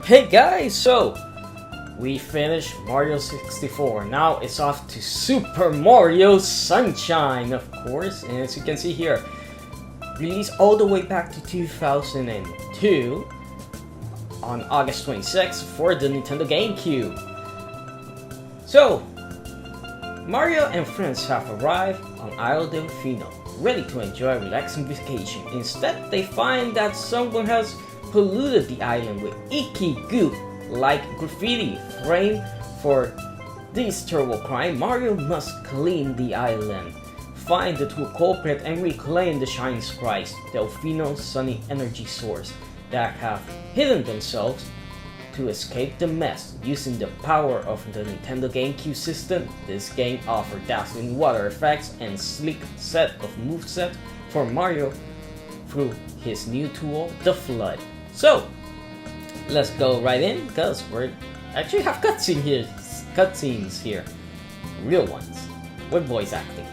Hey guys, so we finished Mario 64. Now it's off to Super Mario Sunshine, of course. And as you can see here, released all the way back to 2002 on August 26th for the Nintendo GameCube. So, Mario and friends have arrived on Isle Delfino, ready to enjoy a relaxing vacation. Instead, they find that someone has polluted the island with icky goop like graffiti. Framed for this terrible crime, Mario must clean the island, find the true culprit, and reclaim the Shining Sprites, Delfino's sunny energy source, that have hidden themselves to escape the mess. Using the power of the Nintendo GameCube system, this game offers dazzling water effects and sleek set of movesets for Mario through his new tool, the Flood. So, let's go right in, because we actually have cutscenes here, real ones, with voice acting.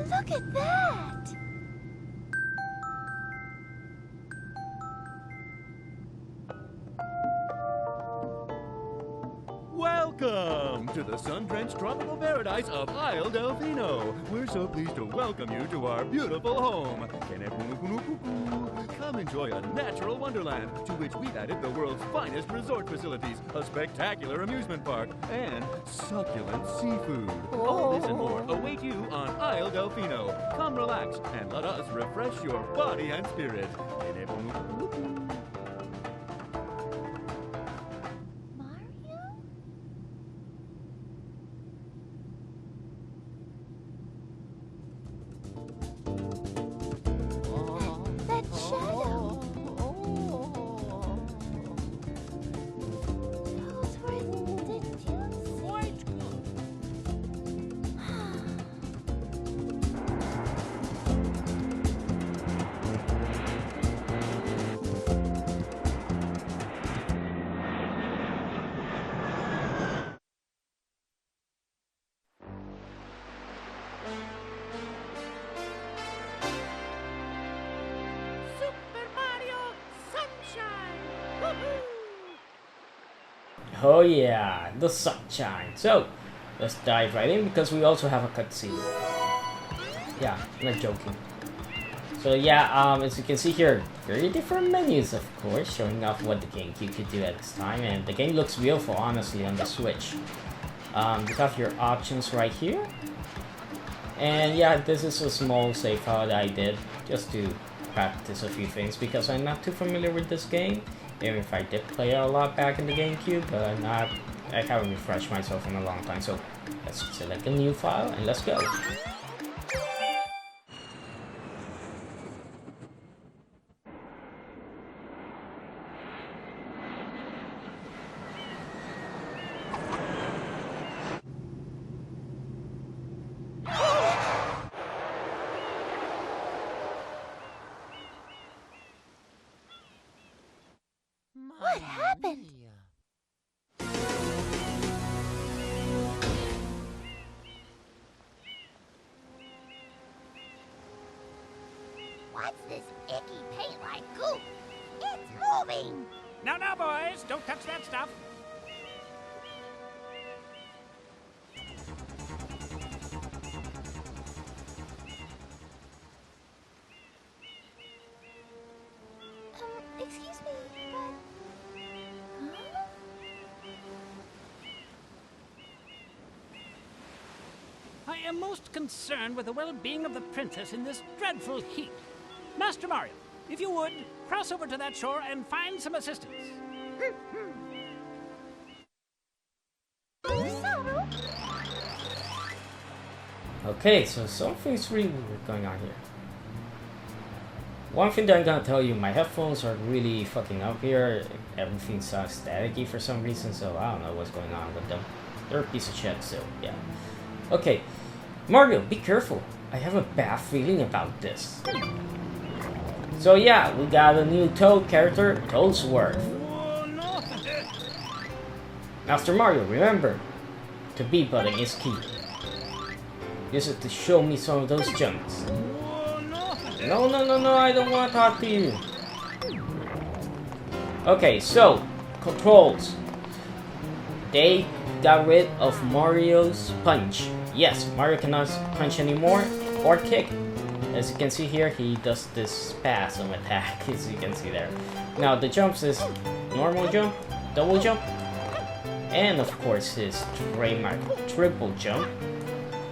Look at that! Welcome to the sun-drenched tropical paradise of Isle Delfino. We're so pleased to welcome you to our beautiful home. Come enjoy a natural wonderland to which we've added the world's finest resort facilities, a spectacular amusement park, and succulent seafood. All this and more await you on Isle Delfino. Come relax and let us refresh your body and spirit. Oh yeah, the sunshine. So, let's dive right in because we also have a cutscene. Yeah, I'm not joking. So yeah, as you can see here, very different menus, of course, showing off what the GameCube could do at this time, and the game looks beautiful, honestly, on the Switch. You have your options right here, and yeah, this is a small save file that I did just to practice a few things because I'm not too familiar with this game. Even if I did play it a lot back in the GameCube, but I haven't refreshed myself in a long time. So let's select a new file and let's go. What happened? What's this icky paint-like goop? It's moving! Now, boys, don't touch that stuff. Excuse me, but... Huh? I am most concerned with the well-being of the princess in this dreadful heat. Master Mario, if you would, cross over to that shore and find some assistance. Okay, so something's really weird going on here. One thing that I'm gonna tell you, my headphones are really fucking up here. Everything sounds staticky for some reason, so I don't know what's going on with them. They're a piece of shit, so yeah. Okay, Mario, be careful. I have a bad feeling about this. So yeah, we got a new Toad character, Toadsworth. Master Mario, remember, the B button is key. Use it to show me some of those jumps. No, I don't want to talk to you. Okay, so, controls. They got rid of Mario's punch. Yes, Mario cannot punch anymore or kick. As you can see here, he does this spasm attack, as you can see there. Now, the jumps is normal jump, double jump, and of course his trademark triple jump.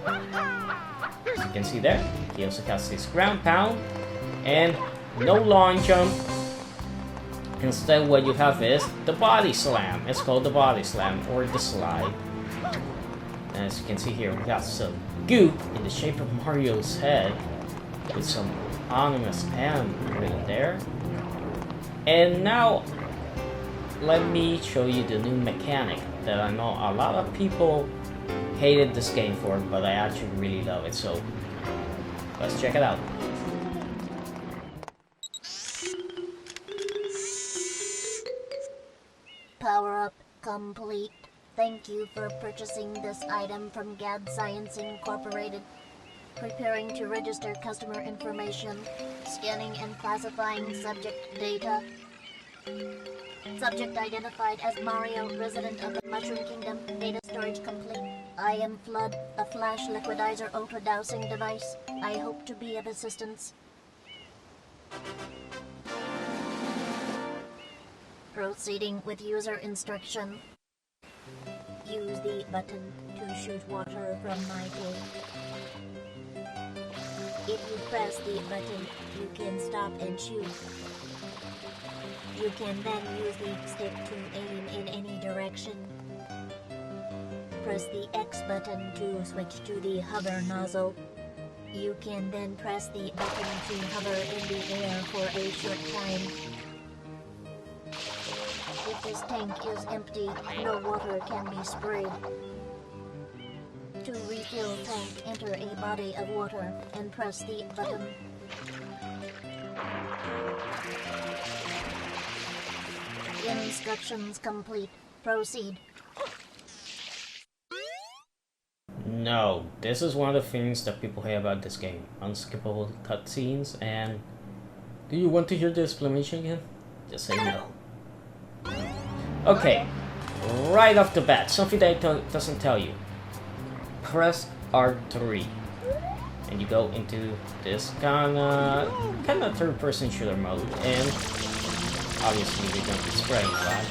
As you can see there, he also has his ground pound and no long jump. Instead, what you have is the body slam. It's called the body slam or the slide. And as you can see here, we got some goop in the shape of Mario's head with some ominous M written there. And now, let me show you the new mechanic that I know a lot of people hated this game for, but I actually really love it, so let's check it out. Power up complete. Thank you for purchasing this item from GAD Science Incorporated. Preparing to register customer information. Scanning and classifying subject data. Subject identified as Mario, resident of the Mushroom Kingdom. Data storage complete. I am Flood, a flash liquidizer ultra-dowsing device. I hope to be of assistance. Proceeding with user instruction. Use the button to shoot water from my tank. If you press the button, you can stop and shoot. You can then use the stick to aim in any direction. Press the X button to switch to the hover nozzle. You can then press the button to hover in the air for a short time. If this tank is empty, no water can be sprayed. To refill tank, enter a body of water and press the button. Instructions complete. Proceed. No, this is one of the things that people hate about this game. Unskippable cutscenes, and do you want to hear the explanation again? Just say no. Okay, right off the bat, something that it doesn't tell you. Press R3, and you go into this kind of third-person shooter mode, and obviously you're going to be spraying a lot.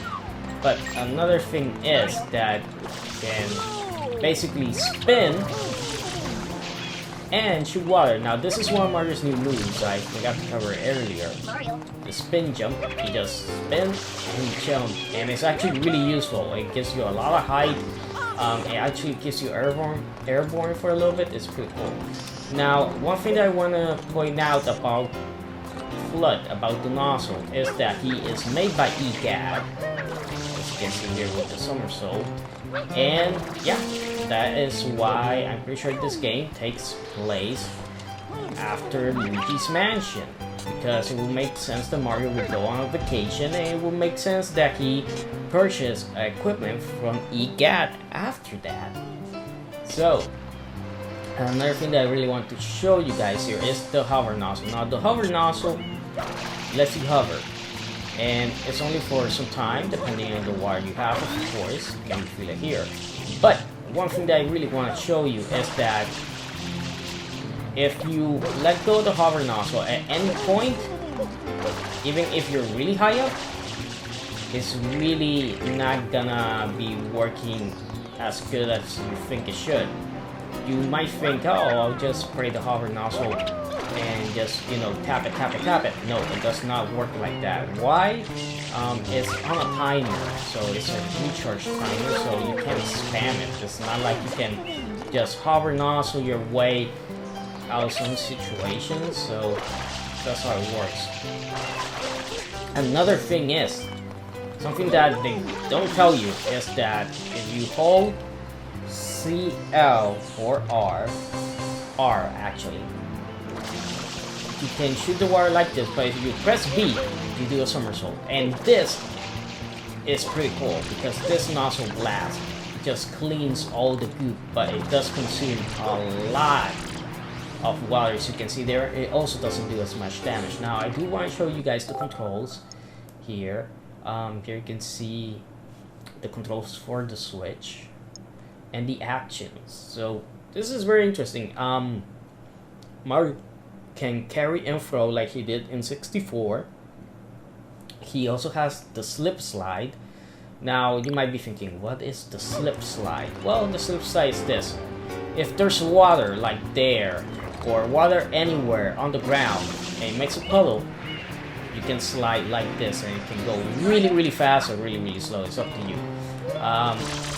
But another thing is that you can basically spin and shoot water. Now this is one of Mario's new moves I forgot to cover earlier. The spin jump. You just spin and jump, and it's actually really useful. It gives you a lot of height. It actually gives you airborne for a little bit. It's pretty cool. Now, one thing that I want to point out about Flood, about the nozzle, is that he is made by EGAD. As you can see here with the somersault. And yeah, that is why I'm pretty sure this game takes place after Luigi's Mansion. Because it will make sense that Mario will go on a vacation, and it will make sense that he purchased equipment from EGAD after that. So, another thing that I really want to show you guys here is the hover nozzle. Now, the hover nozzle lets you hover, and it's only for some time, depending on the wire you have, of course. You can feel it here. But one thing that I really want to show you is that if you let go of the hover nozzle at any point, even if you're really high up, it's really not gonna be working as good as you think it should. You might think, oh, I'll just spray the hover nozzle and just, you know, tap it. No, it does not work like that. Why? It's on a timer, so it's a recharge timer, so you can't spam it. It's not like you can just hover nozzle your way out of some situations, so that's how it works. Another thing is, something that they don't tell you is that if you hold CL or R actually, you can shoot the water like this, but if you press B, you do a somersault. And this is pretty cool because this nozzle blast just cleans all the goop, but it does consume a lot of water, as you can see there. It also doesn't do as much damage. Now I do want to show you guys the controls here. Here you can see the controls for the switch and the actions. So this is very interesting. Mario can carry and throw like he did in 64. He also has the slip slide. Now you might be thinking, what is the slip slide? Well, the slip slide is this. If there's water like there, or water anywhere on the ground, and it makes a puddle, you can slide like this, and it can go really fast or really slow. It's up to you.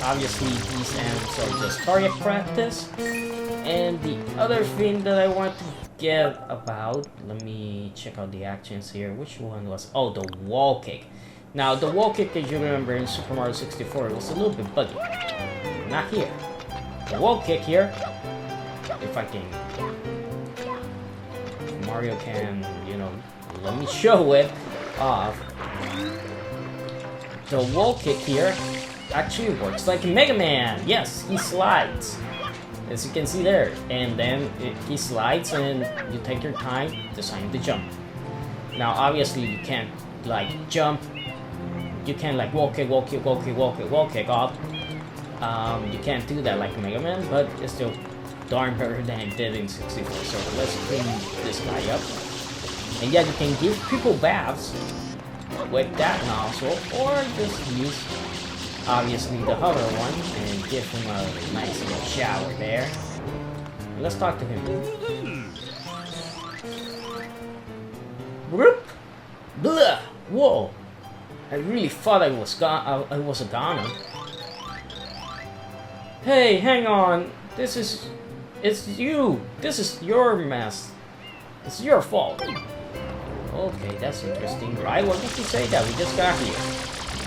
Obviously these ends are just target practice. And the other thing that I want to get about, let me check out the actions here. Which one was, oh, the wall kick. Now the wall kick, as you remember in Super Mario 64, it was a little bit buggy. Not here. The wall kick here, if I can, Mario can, you know, let me show it off. The wall kick here actually works like Mega Man. Yes, he slides, as you can see there, and then he slides and you take your time deciding to jump. Now obviously you can't like jump, you can't like wall kick off. You can't do that like Mega Man, but it's still darn better than it did in 64. So let's clean this guy up. And yeah, you can give people baths with that nozzle, or just use obviously the hover one and give him a nice little shower there. Let's talk to him. Whoop! Blah! Whoa! I really thought I was a goner. Hey, hang on. It's you. This is your mess. It's your fault. Okay, that's interesting. Right? Why did you say that? We just got here.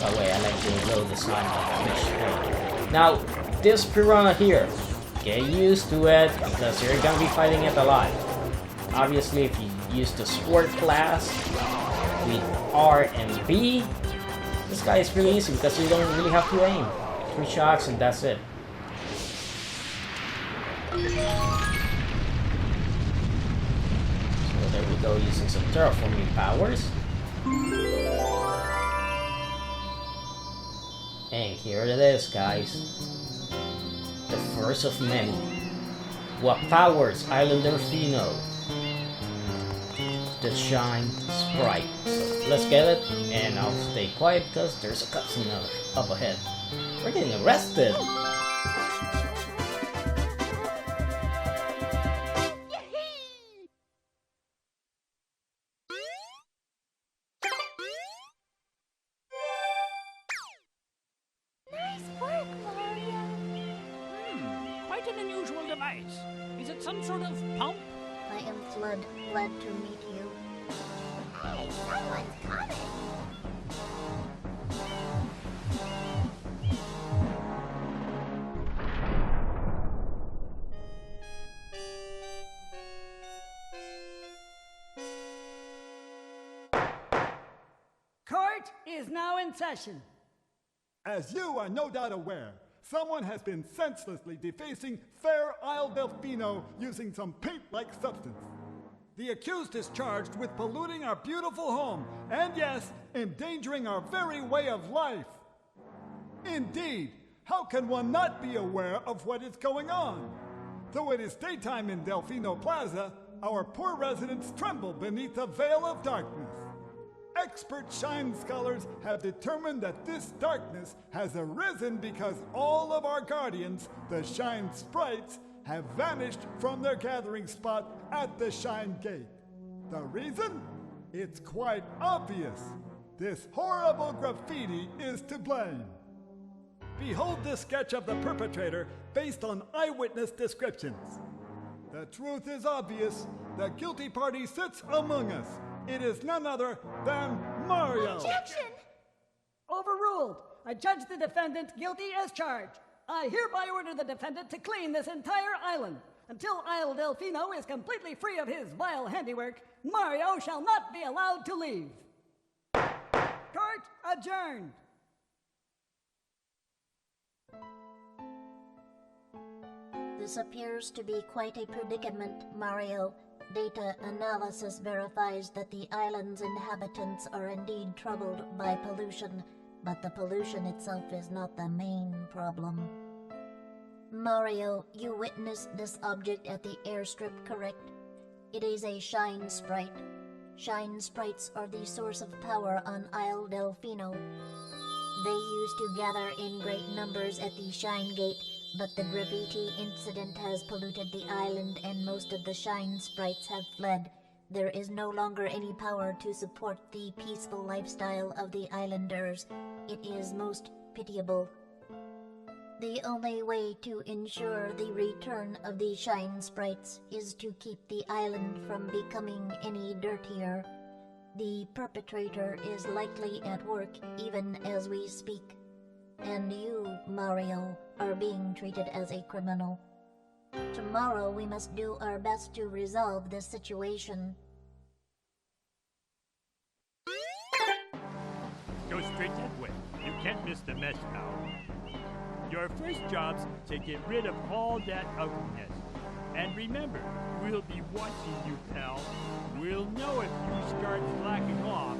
By the way, I like to load the side of the fish. Now, this piranha here, get used to it because you're gonna be fighting it a lot. Obviously, if you use the sport class with R and B, this guy is pretty easy because you don't really have to aim. 3 shots and that's it. So there we go, using some terraforming powers. And here it is, guys. The first of many. What powers Island Delfino? The Shine Sprite. So let's get it, and I'll stay quiet because there's a cutscene up ahead. We're getting arrested! Nice work, Mario. Quite an unusual device. Is it some sort of pump? I am Flood, glad to meet you. Hey, someone's coming. Court is now in session. As you are no doubt aware, someone has been senselessly defacing fair Isle Delfino using some paint-like substance. The accused is charged with polluting our beautiful home, and yes, endangering our very way of life. Indeed, how can one not be aware of what is going on? Though it is daytime in Delfino Plaza, our poor residents tremble beneath a veil of darkness. Expert shine scholars have determined that this darkness has arisen because all of our guardians, the shine sprites, have vanished from their gathering spot at the Shine Gate. The reason? It's quite obvious. This horrible graffiti is to blame. Behold this sketch of the perpetrator based on eyewitness descriptions. The truth is obvious. The guilty party sits among us. It is none other than Mario. Objection! Overruled. I judge the defendant guilty as charged. I hereby order the defendant to clean this entire island. Until Isle Delfino is completely free of his vile handiwork, Mario shall not be allowed to leave. Court adjourned. This appears to be quite a predicament, Mario. Data analysis verifies that the island's inhabitants are indeed troubled by pollution, but the pollution itself is not the main problem. Mario, you witnessed this object at the airstrip, correct? It is a shine sprite. Shine sprites are the source of power on Isle Delfino. They used to gather in great numbers at the Shine Gate, but the graffiti incident has polluted the island and most of the Shine sprites have fled. There is no longer any power to support the peaceful lifestyle of the islanders. It is most pitiable. The only way to ensure the return of the Shine sprites is to keep the island from becoming any dirtier. The perpetrator is likely at work even as we speak. And you, Mario, are being treated as a criminal. Tomorrow we must do our best to resolve this situation. Go straight that way. You can't miss the mess, pal. Your first job's to get rid of all that ugliness. And remember, we'll be watching you, pal. We'll know if you start slacking off.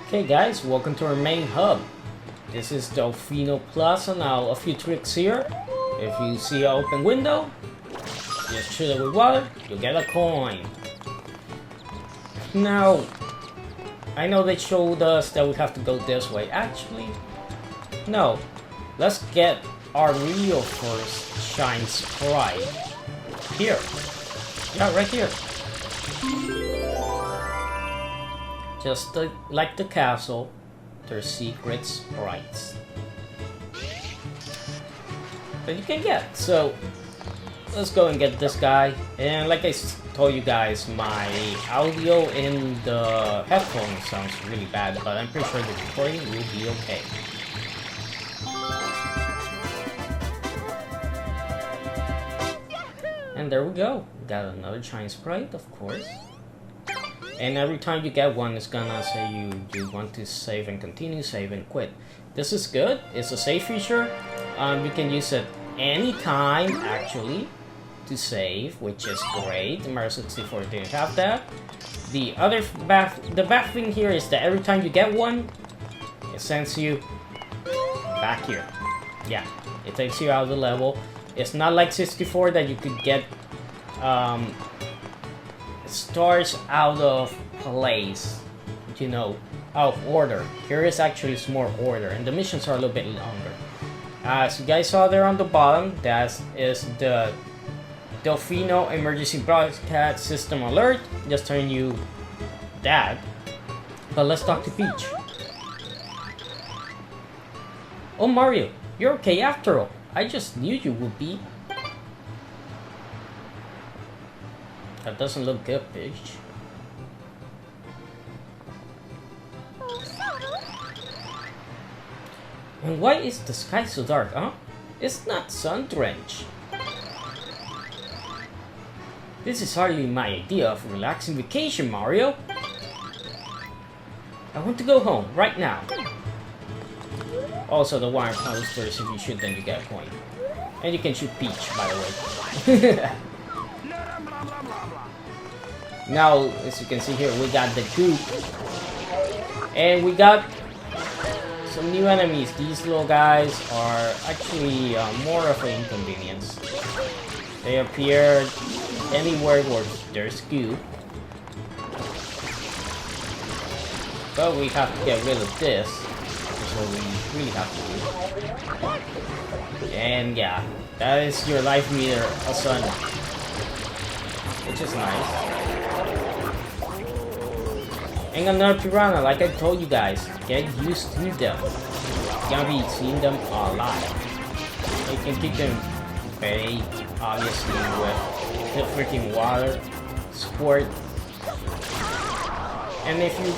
Okay guys, welcome to our main hub. This is Delfino Plaza. Now a few tricks here. If you see an open window, just shoot it with water, you'll get a coin. Now, I know they showed us that we have to go this way. Actually, no. Let's get our real first Shine Sprite. Here. Yeah, right here. Just like the castle, there's secret sprites that you can get. So let's go and get this guy. And like I told you guys, my audio in the headphones sounds really bad, but I'm pretty sure the recording will be okay. And there we go. We got another Shine Sprite, of course. And every time you get one, it's gonna say you want to save and continue, save and quit. This is good. It's a save feature. You can use it anytime, actually, to save, which is great. Mario 64 didn't have that. The bad thing here is that every time you get one, it sends you back here. Yeah, it takes you out of the level. It's not like 64 that you could get stars out of place, you know, out of order. Here is actually more order, and the missions are a little bit longer. As you guys saw there on the bottom, that is the Delfino Emergency Broadcast System Alert. Just telling you that. But let's talk to Peach. Oh Mario, you're okay after all. I just knew you would be. That doesn't look good, Peach. And why is the sky so dark, huh? It's not sun-drenched. This is hardly my idea of a relaxing vacation, Mario. I want to go home, right now. Also, the wire posters, if you shoot them, you get a coin. And you can shoot Peach, by the way. Now, as you can see here, we got the goop. And we got some new enemies. These little guys are actually more of an inconvenience. They appeared anywhere where there's goo. But we have to get rid of this. That's what we really have to do. And yeah, that is your life meter, a sun. Which is nice. And another piranha, like I told you guys, get used to them. You're gonna be seeing them a lot. You can keep them bay, obviously, with the freaking water squirt. And if you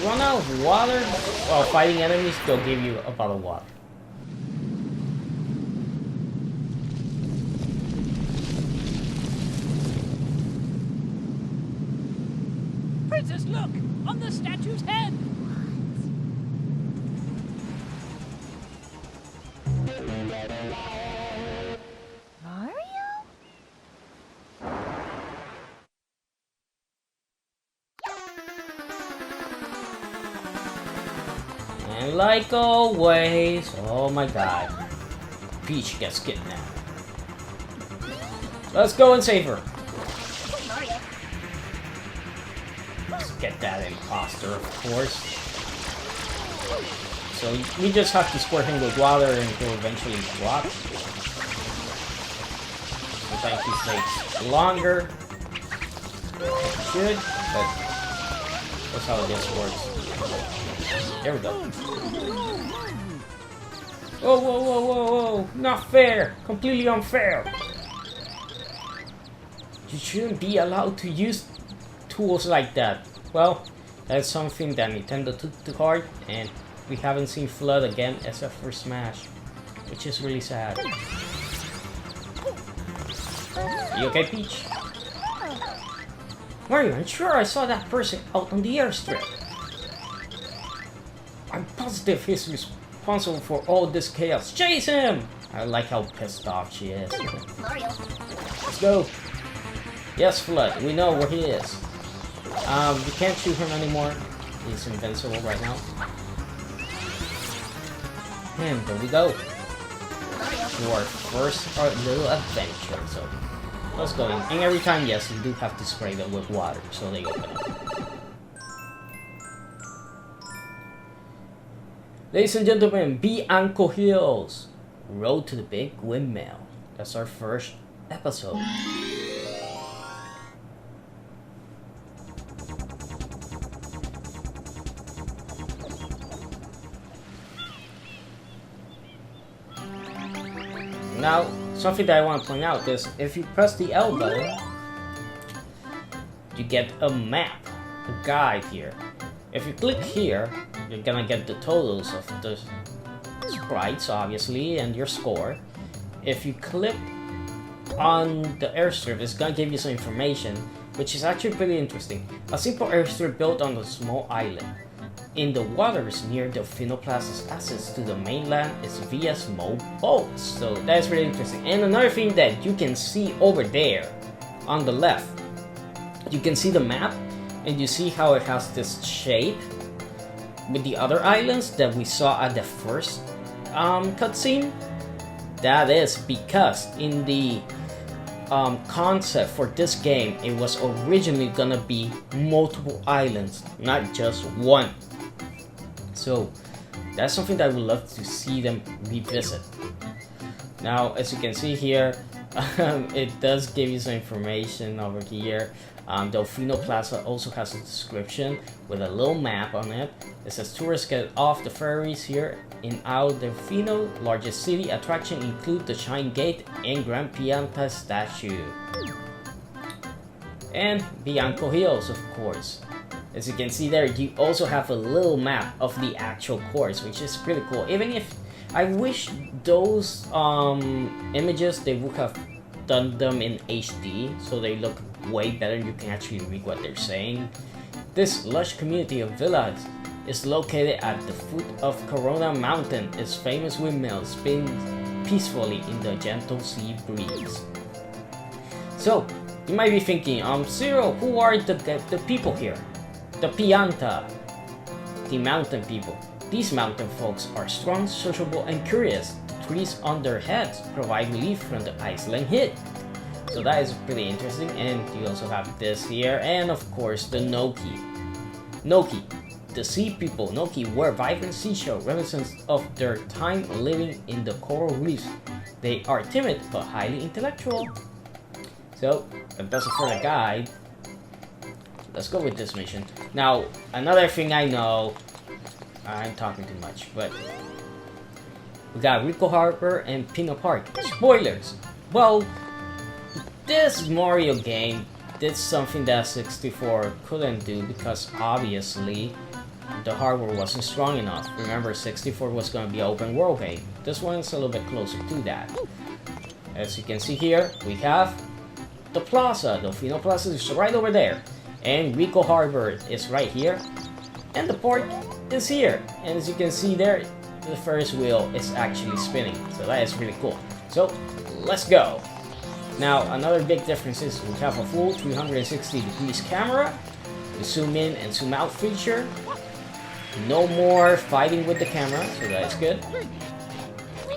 run out of water while fighting enemies, they'll give you a bottle of water. Princess, look! On the statue's head! Mario? And like always, oh my god, Peach gets kidnapped. Let's go and save her. Let's get that imposter, of course. So we just have to squirt him with water and he'll eventually drop. Sometimes he takes longer. It should, but that's how this works. There we go. Whoa, whoa, whoa, whoa, whoa! Not fair! Completely unfair! You shouldn't be allowed to use tools like that. Well, that's something that Nintendo took to heart, and we haven't seen Flood again except for Smash, which is really sad. You okay, Peach? Mario, I'm sure I saw that person out on the airstrip. I'm positive he's responsible for all this chaos. Chase him! I like how pissed off she is. Mario. Let's go. Yes, Flood, we know where he is. We can't shoot him anymore. He's invincible right now. And there we go. To our first little adventure. So let's go in. And every time, yes, you do have to spray them with water so they open up. Ladies and gentlemen, Bianco Hills, Road to the Big Windmill. That's our first episode. Now, something that I want to point out is if you press the L button, you get a map, a guide here. If you click here, you're gonna get the totals of the sprites, obviously, and your score. If you click on the airstrip, it's gonna give you some information, which is actually pretty interesting. A simple airstrip built on a small island. In the waters near Delfino Plaza's access to the mainland is via small boats. So that's really interesting. And another thing that you can see over there on the left, you can see the map and you see how it has this shape with the other islands that we saw at the first cutscene. That is because in the concept for this game, it was originally gonna be multiple islands, not just one. So that's something that I would love to see them revisit. Now, as you can see here, it does give you some information over here. Delfino Plaza also has a description with a little map on it. It says tourists get off the ferries here in Al Delfino. Largest city attraction include the Shine Gate and Grand Pianta statue. And Bianco Hills, of course. As you can see there, you also have a little map of the actual course, which is pretty cool. Even if I wish those images, they would have done them in HD, so they look way better. You can actually read what they're saying. This lush community of villas is located at the foot of Corona Mountain. Its famous windmill spins peacefully in the gentle sea breeze. So, you might be thinking, Zero, who are the people here? The Pianta, the mountain people. These mountain folks are strong, sociable, and curious. The trees on their heads provide relief from the Iceland heat. So that is pretty interesting. And you also have this here, and of course the Noki. Noki, the sea people. Noki were vibrant seashell, reminiscent of their time living in the coral reefs. They are timid but highly intellectual. So that's it for the guide. Let's go with this mission. Now, another thing I know, I'm talking too much, but we got Rico Harbor and Pino Park. Spoilers! Well, this Mario game did something that 64 couldn't do because obviously the hardware wasn't strong enough. Remember, 64 was going to be an open world game. This one is a little bit closer to that. As you can see here, we have the plaza. Delfino Plaza is right over there. And Rico Harbor is right here. And the port is here. And as you can see there, the first wheel is actually spinning. So that is really cool. So, let's go. Now, another big difference is we have a full 360 degrees camera. The zoom in and zoom out feature. No more fighting with the camera, so that is good.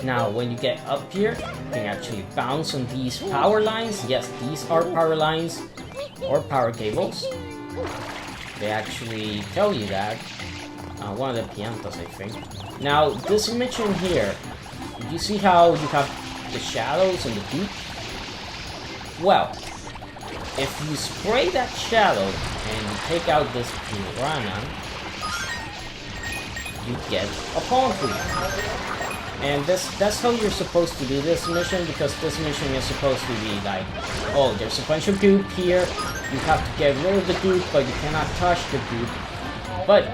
Now, when you get up here, you can actually bounce on these power lines. Yes, these are power lines or power cables. They actually tell you that. One of the piantos, I think. Now, this mission here, you see how you have the shadows and the goop? Well, if you spray that shadow and you take out this piranha, you get a palm tree. And that's how you're supposed to do this mission, because this mission is supposed to be like, oh, there's a bunch of goop here, you have to get rid of the goop, but you cannot touch the goop. But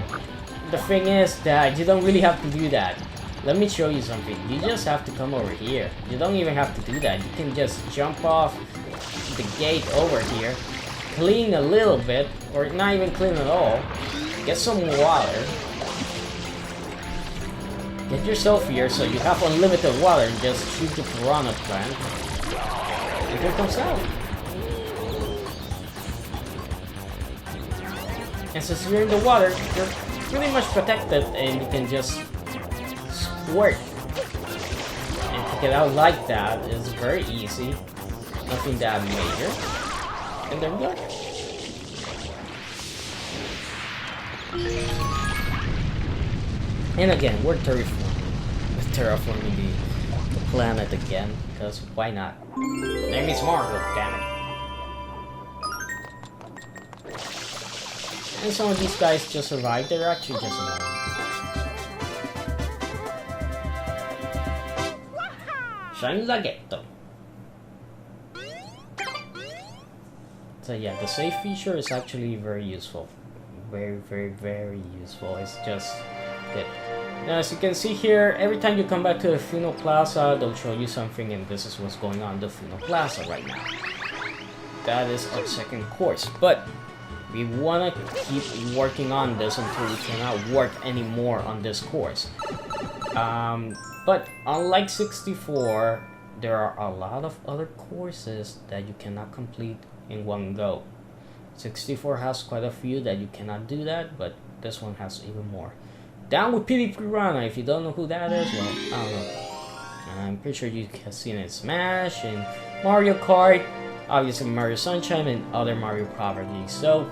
the thing is that you don't really have to do that. Let me show you something. You just have to come over here. You don't even have to do that. You can just jump off the gate over here, clean a little bit, or not even clean at all, get some water, get yourself here so you have unlimited water and just shoot the piranha plant. And here comes out. And since you're in the water, you're pretty much protected and you can just squirt. And to get out like that is very easy. Nothing that major. And there we go. And again, we're terraforming the planet again, because why not? Name is Mario, damn it. And some of these guys just survived, they're actually just annoying. Shine la Ghetto. So yeah, the save feature is actually very useful. Very, very, very useful. It's just good. Now, as you can see here, every time you come back to the Fino Plaza, they'll show you something, and this is what's going on in the Fino Plaza right now. That is our second course, but we want to keep working on this until we cannot work anymore on this course. But unlike 64, there are a lot of other courses that you cannot complete in one go. 64 has quite a few that you cannot do that, but this one has even more. Down with PD Piranha. If you don't know who that is, well, I don't know. I'm pretty sure you have seen it in Smash and Mario Kart, obviously Mario Sunshine and other Mario properties. So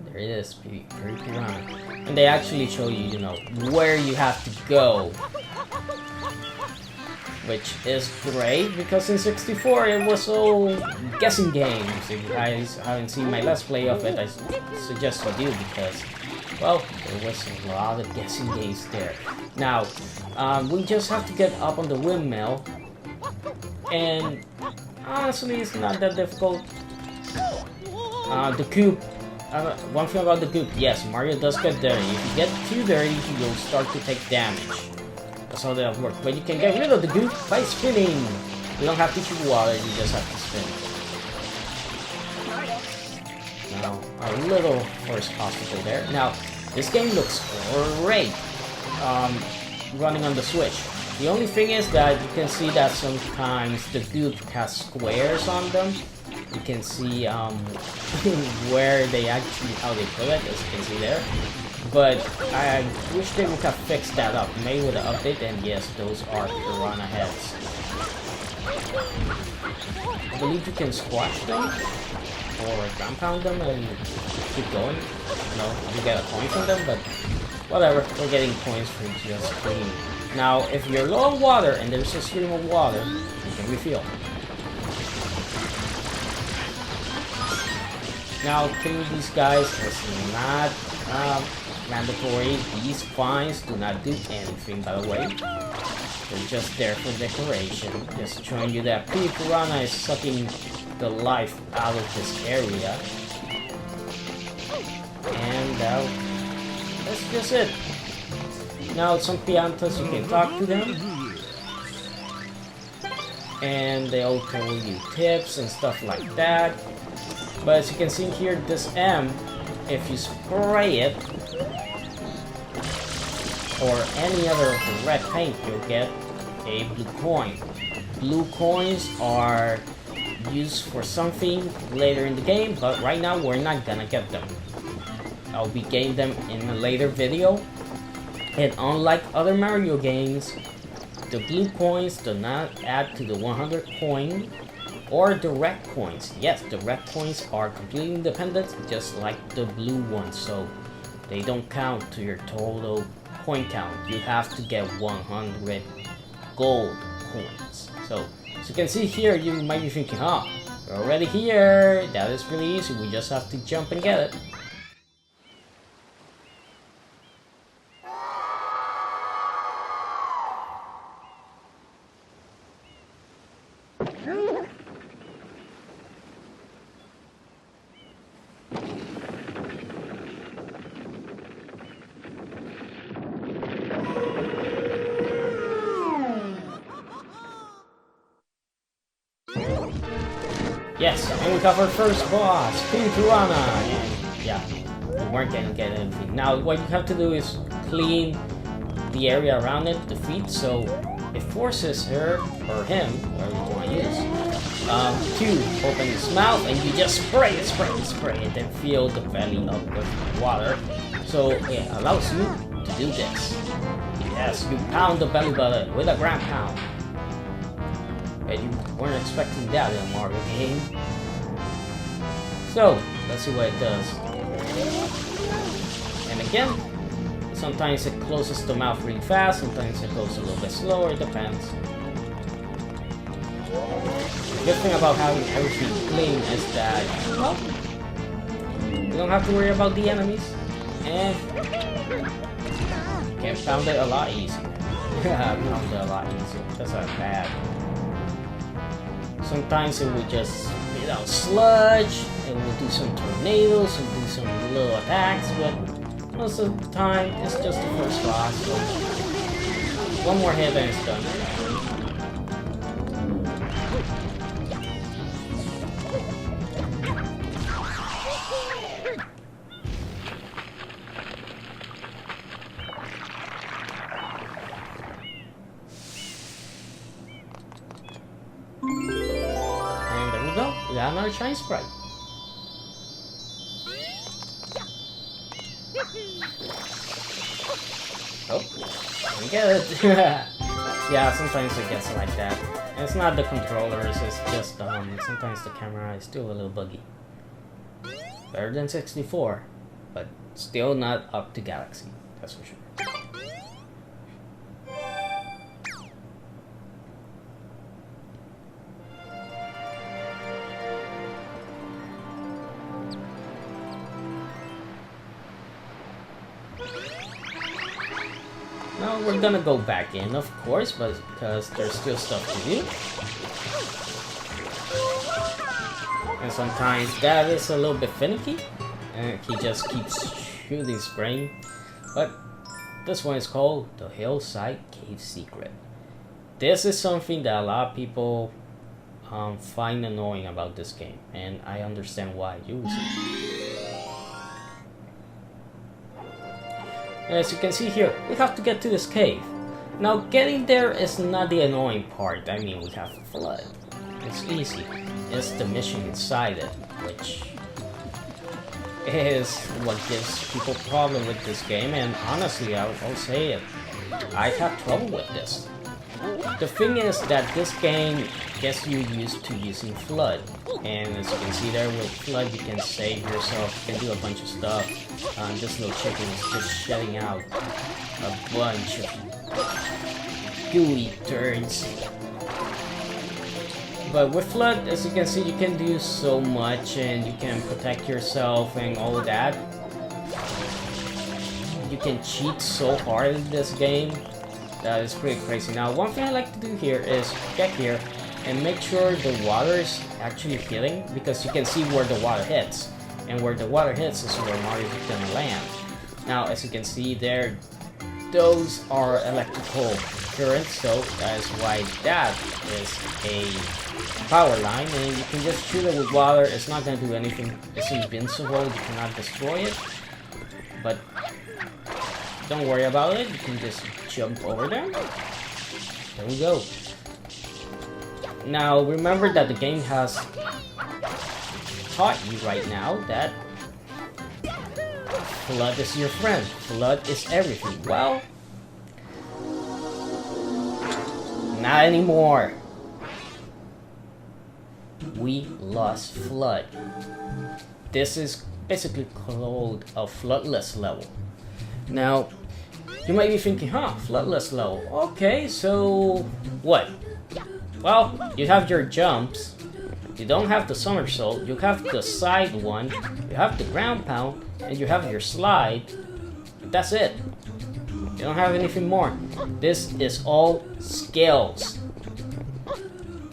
there it is, PD Piranha. And they actually show you, you know, where you have to go, which is great, because in 64 it was all guessing games. If you guys haven't seen my Let's Play of it, I suggest you do, because, well, there was a lot of guessing games there. Now, we just have to get up on the windmill, and honestly, it's not that difficult. The goop, one thing about the goop, yes, Mario does get dirty. If you get too dirty, you'll start to take damage. That's how that works. But you can get rid of the goop by spinning. You don't have to shoot water, you just have to spin. Now, a little first obstacle there. Now, this game looks great running on the Switch. The only thing is that you can see that sometimes the goop has squares on them. You can see where they actually, how they put it, as you can see there. But I wish they would have fixed that up. Maybe with the update, and yes, those are piranha heads. I believe you can squash them or ground pound them and keep going. No, you get a coin from them, but whatever. We're getting coins for just cleaning. Now, if you're low on water and there's a stream of water, you can refill. Now, killing these guys is not mandatory. These fines do not do anything, by the way. They're just there for decoration, just showing you that P Piranha is sucking the life out of this area. And that's just it. Now, some Piantas, you can talk to them. And they'll tell you tips and stuff like that. But as you can see here, this M, if you spray it, or any other red paint, you'll get a blue coin. Blue coins are used for something later in the game, but right now we're not gonna get them. I'll be getting them in a later video. And unlike other Mario games, the blue coins do not add to the 100 coin or direct coins. Yes, direct coins are completely independent, just like the blue ones, so they don't count to your total coin count. You have to get 100 gold coins. So, as you can see here, you might be thinking, huh, we're already here. That is really easy. We just have to jump and get it. Yes, and we got our first boss, King Piranha, and yeah, we weren't gonna get anything. Now, what you have to do is clean the area around it, the feet, so it forces her, or him, whatever you want to use, to open his mouth, and you just spray it, and then fill the belly up with water, so it allows you to do this. Yes, you pound the belly button with a ground pound. And you weren't expecting that in a Mario game. So, let's see what it does. And again, sometimes it closes the mouth really fast, sometimes it goes a little bit slower, it depends. The good thing about having everything clean is that, well, you don't have to worry about the enemies, and you can pound it a lot easier. Pound it a lot easier, that's not bad. Sometimes it will just spit out sludge, and we'll do some tornadoes, and do some little attacks, but most of the time it's just the first boss, so one more hit and it's done. We got another shine sprite. Oh, we get it. Yeah, sometimes it gets like that. And it's not the controllers, it's just sometimes the camera is still a little buggy. Better than 64, but still not up to Galaxy, that's for sure. Now we're gonna go back in, of course, but because there's still stuff to do. And sometimes that is a little bit finicky, and he just keeps shooting spraying. But this one is called the Hillside Cave Secret. This is something that a lot of people find annoying about this game, and I understand why. You will see. As you can see here, we have to get to this cave. Now, getting there is not the annoying part. I mean, we have flood. It's easy. It's the mission inside it, which is what gives people problem with this game. And honestly, I'll say it. I have trouble with this. the thing is that this game gets you used to using Flood. And as you can see there, with Flood you can save yourself, you can do a bunch of stuff. This little chicken is just shedding out a bunch of gooey turds. But with Flood, as you can see, you can do so much and you can protect yourself and all of that. You can cheat so hard in this game. That is pretty crazy. Now, one thing I like to do here is check here and make sure the water is actually hitting, because you can see where the water hits. And where the water hits is where Mario's gonna land. Now, as you can see there, those are electrical currents, so that is why that is a power line, and you can just shoot it with water. It's not gonna do anything. It's invincible, you cannot destroy it. But don't worry about it, you can just jump over them. There we go. Now remember that the game has taught you right now that Flood is your friend. Flood is everything. Well, not anymore. We lost Flood. This is basically called a floodless level. Now, you might be thinking, huh, floodless level. Okay, so what? Well, you have your jumps. You don't have the somersault. You have the side one. You have the ground pound, and you have your slide. That's it. You don't have anything more. This is all skills.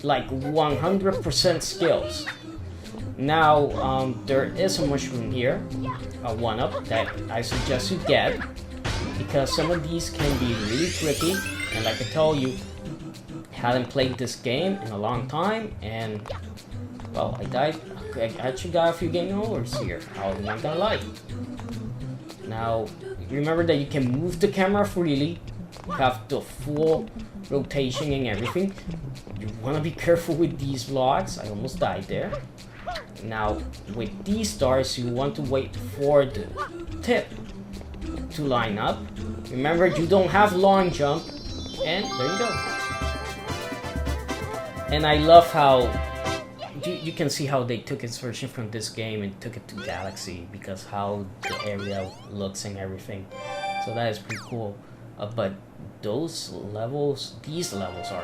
Like 100% skills. Now, there is a mushroom here, a 1-up that I suggest you get, because some of these can be really tricky, and like I told you, hadn't played this game in a long time, and well, I actually got a few game overs here, I'm not gonna lie. Now, remember that you can move the camera freely, you have the full rotation and everything. You wanna be careful with these blocks, I almost died there. Now, with these stars, you want to wait for the tip to line up. Remember, you don't have long jump, and there you go. And I love how you can see how they took inspiration from this game and took it to Galaxy, because how the area looks and everything. So that is pretty cool. But those levels, these levels are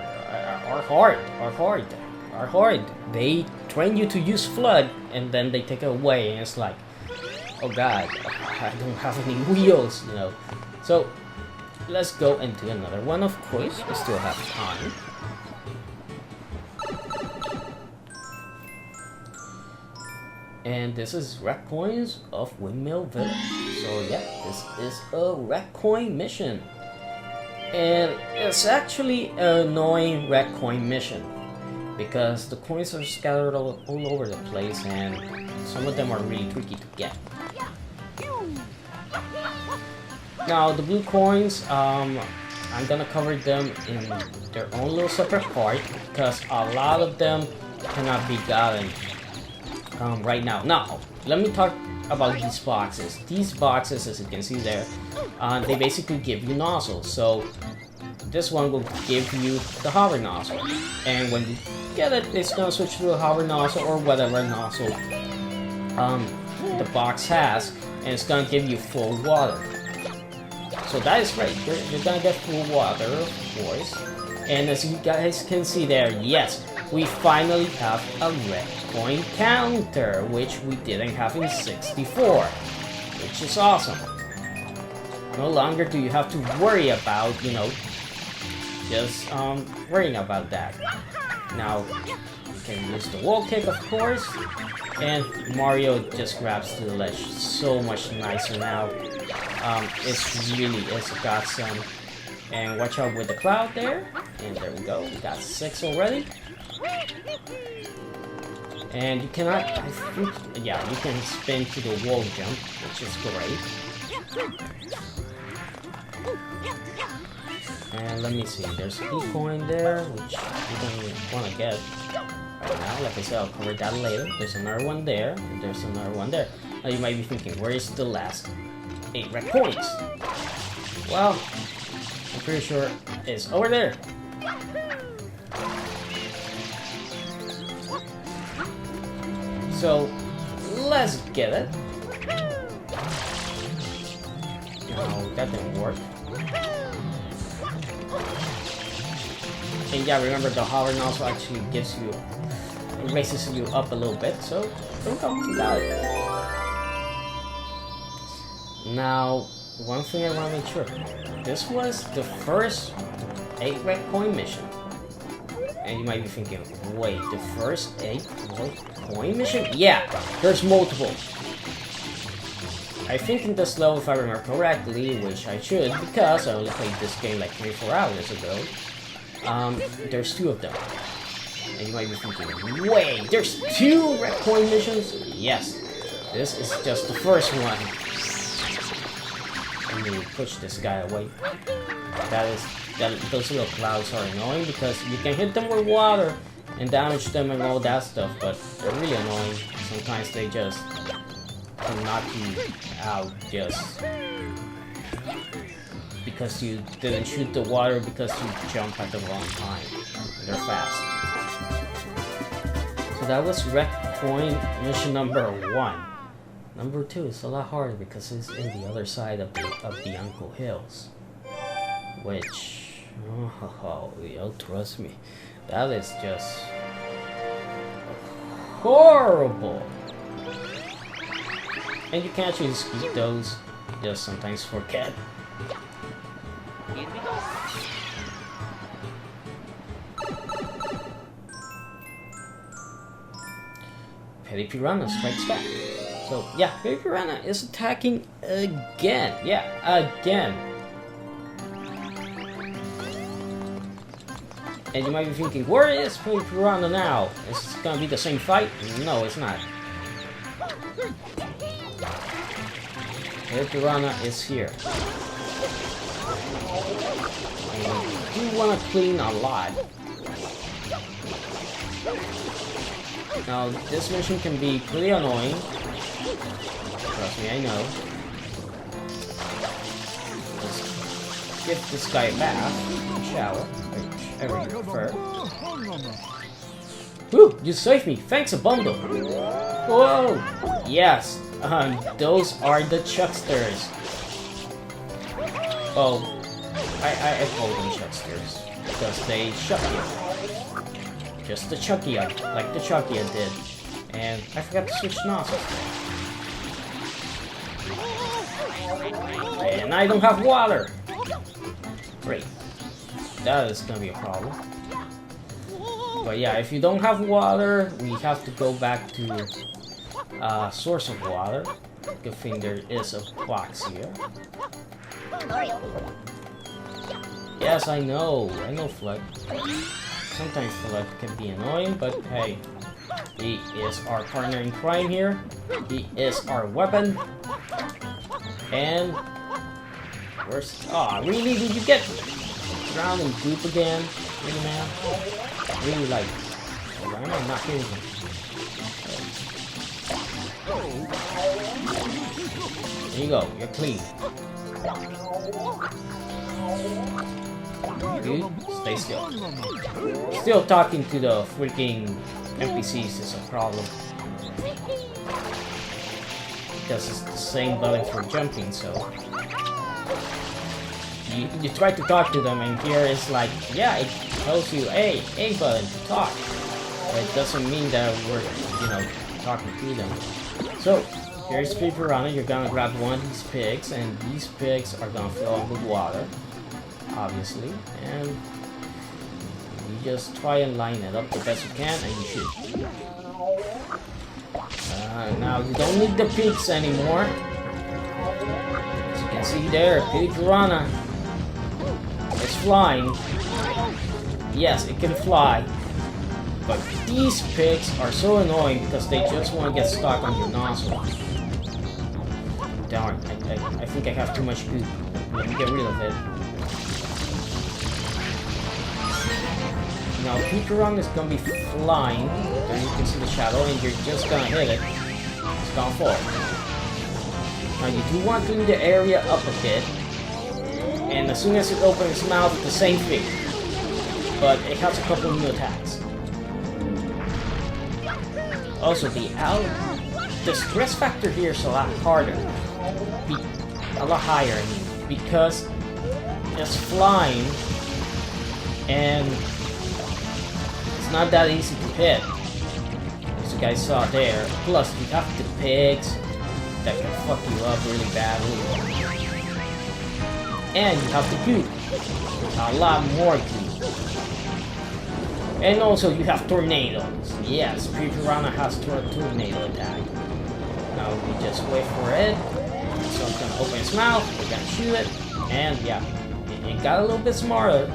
hard. They train you to use Flood, and then they take it away, and it's like, oh god, I don't have any wheels, you know. So let's go and do another one. Of course, we still have time. And this is Wreck Coins of Windmill Village. So yeah, this is a Wreck Coin mission. And it's actually an annoying Wreck Coin mission, because the coins are scattered all over the place, and some of them are really tricky to get. Now the blue coins, I'm gonna cover them in their own little separate part, because a lot of them cannot be gotten right now. Now, let me talk about these boxes. These boxes, as you can see there, they basically give you nozzles. So this one will give you the hover nozzle, and when you get it, it's gonna switch to a hover nozzle or whatever nozzle the box has, and it's gonna give you full water. So that is great. You're gonna get full water, of course. And as you guys can see there, yes, we finally have a red coin counter, which we didn't have in 64, which is awesome. No longer do you have to worry about, you know, just worrying about that. Now, you can use the wall kick, of course, and Mario just grabs to the ledge so much nicer now. It's really is a godsend. And watch out with the cloud there. And there we go. We got 6 already. And you cannot, I think, yeah, you can spin to the wall jump, which is great. And let me see, there's a blue coin there, which we don't want to get right now. Like I said, I'll cover that later. There's another one there, and there's another one there. Now you might be thinking, where is the last 8 red coins? Well, I'm pretty sure it's over there. So, let's get it. No, that didn't work. And yeah, remember the hover also actually gives you, it raises you up a little bit, so there we go, you got it. Now, one thing I want to make sure, this was the first 8 red coin mission. And you might be thinking, wait, the first 8 red coin mission? Yeah, there's multiple. I think in this level, if I remember correctly, which I should, because I only played this game like 24 hours ago, there's 2 of them. And you might be thinking, wait, there's 2 red coin missions? Yes, this is just the first one. Let me push this guy away. Those little clouds are annoying because you can hit them with water and damage them and all that stuff, but they're really annoying. Sometimes they just can knock you out just because you didn't shoot the water because you jumped at the wrong time. They're fast. So that was Red Coin mission number 1. Number 2 is a lot harder because it's in the other side of the Uncle Hills. Which, oh, yo, trust me, that is just horrible. And you can actually skip those, you just sometimes forget. Petty Piranha strikes back. So yeah, Petty Piranha is attacking again. Yeah, again. And you might be thinking, where is Petty Piranha now? Is it gonna be the same fight? No, it's not. Petty Piranha is here. And you want to clean a lot. Now, this mission can be pretty annoying. Trust me, I know. Let's give this guy a bath, shower, whichever you prefer. Woo! You saved me! Thanks a bundle! Whoa! Yes! Those are the Chucksters. Oh, I call them Chucksters because they chuck you. Just the Chucky-a, like the Chucky-a did. And I forgot to switch nozzles. And I don't have water! Great. That is gonna be a problem. But yeah, if you don't have water, we have to go back to source of water. Good thing there is a box here. Yes, I know Flood. Sometimes Flood can be annoying, but hey, he is our partner in crime here. He is our weapon. And where's... Aw, really? Did you get drowned in goop again? Really, man? Really, like... Why am I not hitting him? There you go, you're clean. Dude, stay still. Still talking to the freaking NPCs is a problem. Because it's the same button for jumping, so... You try to talk to them and here it's like, yeah, it tells you, hey, A button, talk. But it doesn't mean that we're, you know, talking to them. So, here's Petty Piranha, you're gonna grab one of these pigs, and these pigs are gonna fill up with water, obviously, and you just try and line it up the best you can, and you shoot. Now, you don't need the pigs anymore. As you can see there, Petty Piranha is flying. Yes, it can fly. But these pigs are so annoying because they just want to get stuck on your nozzle. Darn, I think I have too much goop. Let me get rid of it. Now, Petty Piranha is gonna be flying. There you can see the shadow, and you're just gonna hit it. It's gonna fall. Now, you do want to do the area up a bit. And as soon as it opens its mouth, the same thing. but it has a couple new attacks. Also, the stress factor here is a lot harder. A lot higher, I mean, because it's flying and it's not that easy to hit, as you guys saw there. Plus, you have the pigs that can fuck you up really badly, and you have the goop, a lot more goop, and also you have tornadoes. Yes, Piranha has tornado attack. Now we just wait for it. So it's gonna open its mouth, we're gonna shoot it, and yeah, it got a little bit smarter.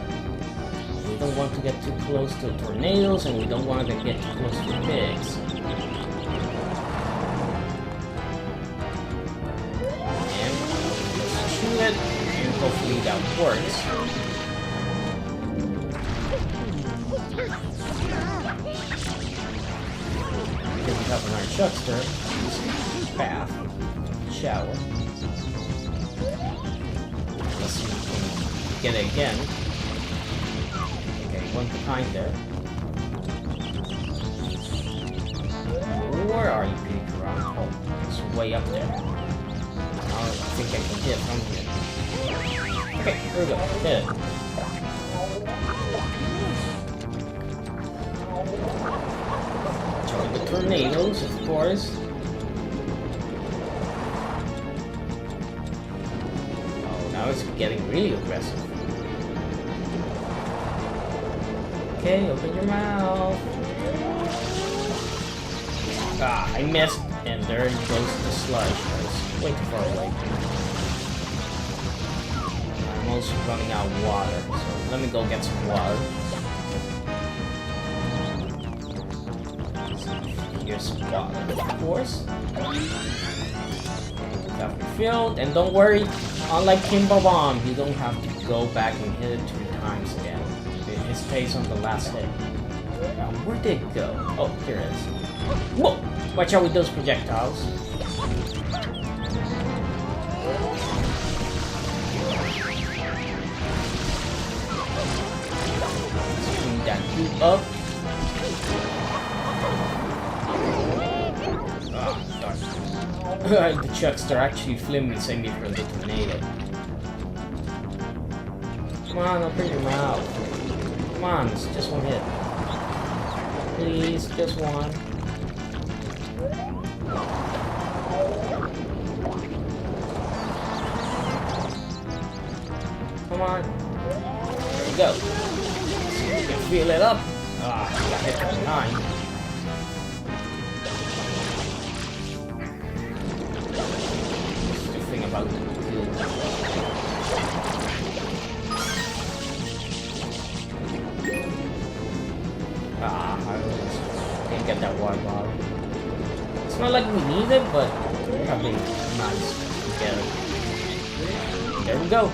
We don't want to get too close to tornadoes, and we don't want to get too close to pigs. And let's shoot it, and hopefully that works. Because we have another Chuckster, path, shower. Let's see if we can get it again. Okay, one behind there. Where are you, Piranha? Oh, it's way up there. I think I can hit from here. Okay, here we go. Hit it. Join the tornadoes, of course. Now it's getting really aggressive. Okay, open your mouth. Ah, I missed, and there goes the sludge. I was way too far away. I'm also running out of water, so let me go get some water. Here's some water, of course. Got refilled, and don't worry. Unlike Kimbo Bomb, you don't have to go back and hit it 3 times again. It stays on the last hit. Now, where did it go? Oh, here it is. Whoa! Watch out with those projectiles. Let's clean that goop up. Ah, darn. The Chuckster actually flipped me, saved me from the tornado. Come on, open your mouth. Come on, it's just one hit. Please, just one. Come on. There we go. See if we can feel it up. Ah, got hit from behind. The thing about the goop. Ah, I didn't get that water bottle. It's not like we need it, but it would have been nice to get it. There we go.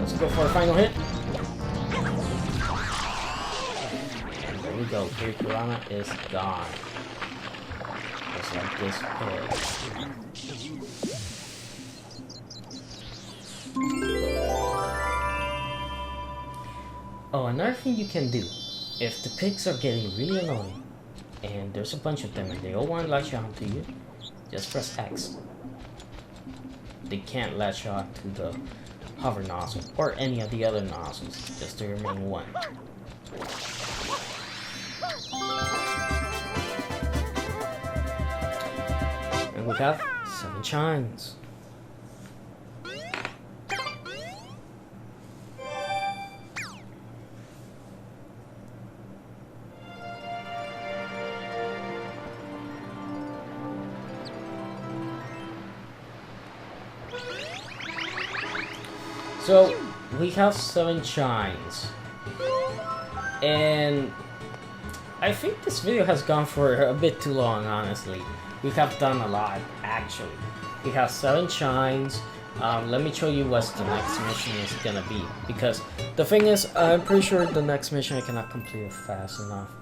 Let's go for a final hit. There we go. Piranha is gone. Just like this pig. Oh, another thing you can do. If the pigs are getting really annoying, and there's a bunch of them and they all want to latch on to you, just press X. They can't latch on to the hover nozzle or any of the other nozzles, just the remaining one. And we have 7 chimes. So, we have 7 chimes, and I think this video has gone for a bit too long, honestly. We have done a lot, actually. We have 7 chimes. Let me show you what the next mission is gonna be, because the thing is, I'm pretty sure the next mission I cannot complete it fast enough.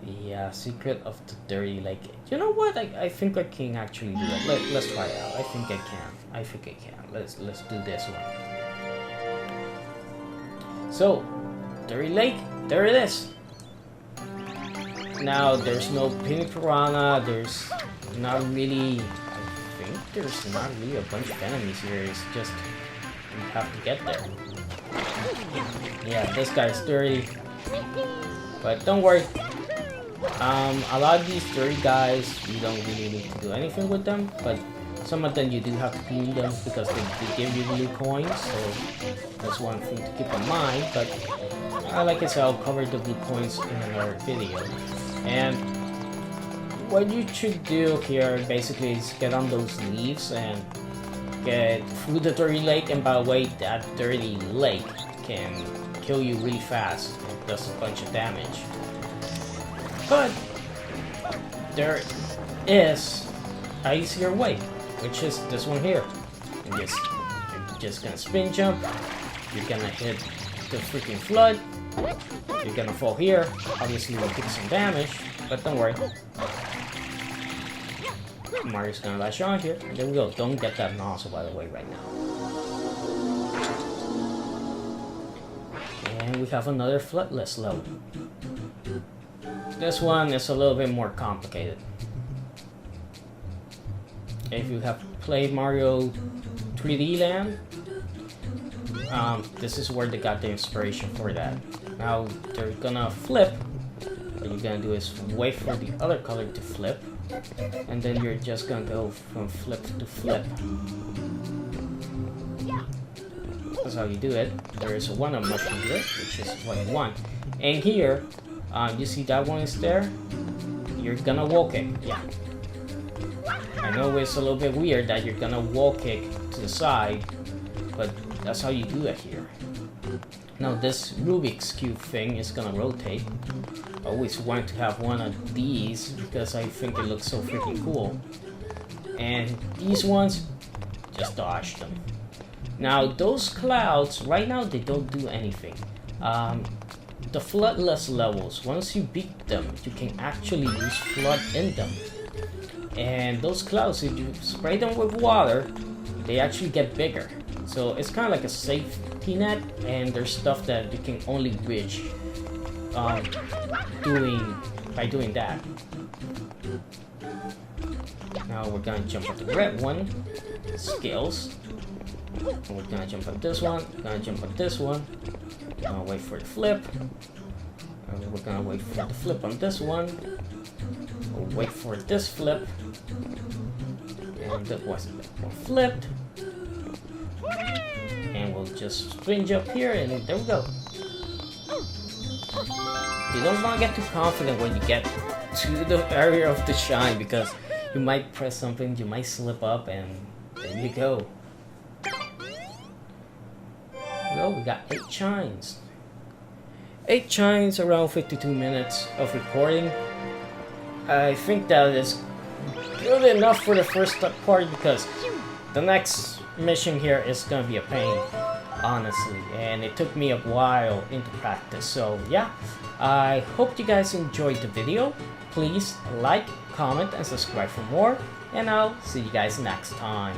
Yeah, Secret of the Dirty Lake. You know what? I think I can actually do it. Let's try it out. I think I can. Let's do this one. So Dirty Lake, there it is. Now, there's no Pink Piranha, there's not really... I think there's not really a bunch of enemies here, it's just... you have to get there. Yeah, this guy's dirty. But don't worry. A lot of these dirty guys, you don't really need to do anything with them, but some of them you do have to clean them because they give you blue coins, so that's one thing to keep in mind. But like I said, I'll cover the blue coins in another video. And what you should do here basically is get on those leaves and get through the dirty lake, and by the way, that dirty lake can kill you really fast. It does a bunch of damage. But there is an easier way, which is this one here. You're just gonna spin jump, you're gonna hit the freaking flood, you're gonna fall here, obviously you'll take some damage, but don't worry. Mario's gonna latch on here, and there we go. Don't get that nozzle, by the way, right now. And we have another floodless level. This one is a little bit more complicated. If you have played Mario 3D Land, this is where they got the inspiration for that. Now they're gonna flip. What you're gonna do is wait for the other color to flip, and then you're just gonna go from flip to flip. That's how you do it. There is one on mushroom here, which is what you want. And here, you see that one is there? You're gonna wall kick, yeah. I know it's a little bit weird that you're gonna wall kick to the side, but that's how you do it here. Now this Rubik's Cube thing is gonna rotate. I always wanted to have one of these because I think it looks so freaking cool. And these ones, just dodge them. Now those clouds, right now they don't do anything. The floodless levels, once you beat them, you can actually use flood in them. And those clouds, if you spray them with water, they actually get bigger. So it's kind of like a safety net, and there's stuff that you can only reach by doing that. Now we're gonna jump on the red one, skills. And we're gonna jump on this one, gonna jump on this one. We're gonna wait for the flip. And we're gonna wait for the flip on this one. We'll wait for this flip. And that was flipped. And we'll just spin jump here, and there we go. You don't want to get too confident when you get to the area of the shine, because you might press something, you might slip up, and there you go. Well, we got 8 shines. 8 shines, around 52 minutes of recording. I think that is good enough for the first part, because the next mission here is gonna be a pain, honestly, and it took me a while into practice. So yeah, I hope you guys enjoyed the video. Please like, comment, and subscribe for more, and I'll see you guys next time.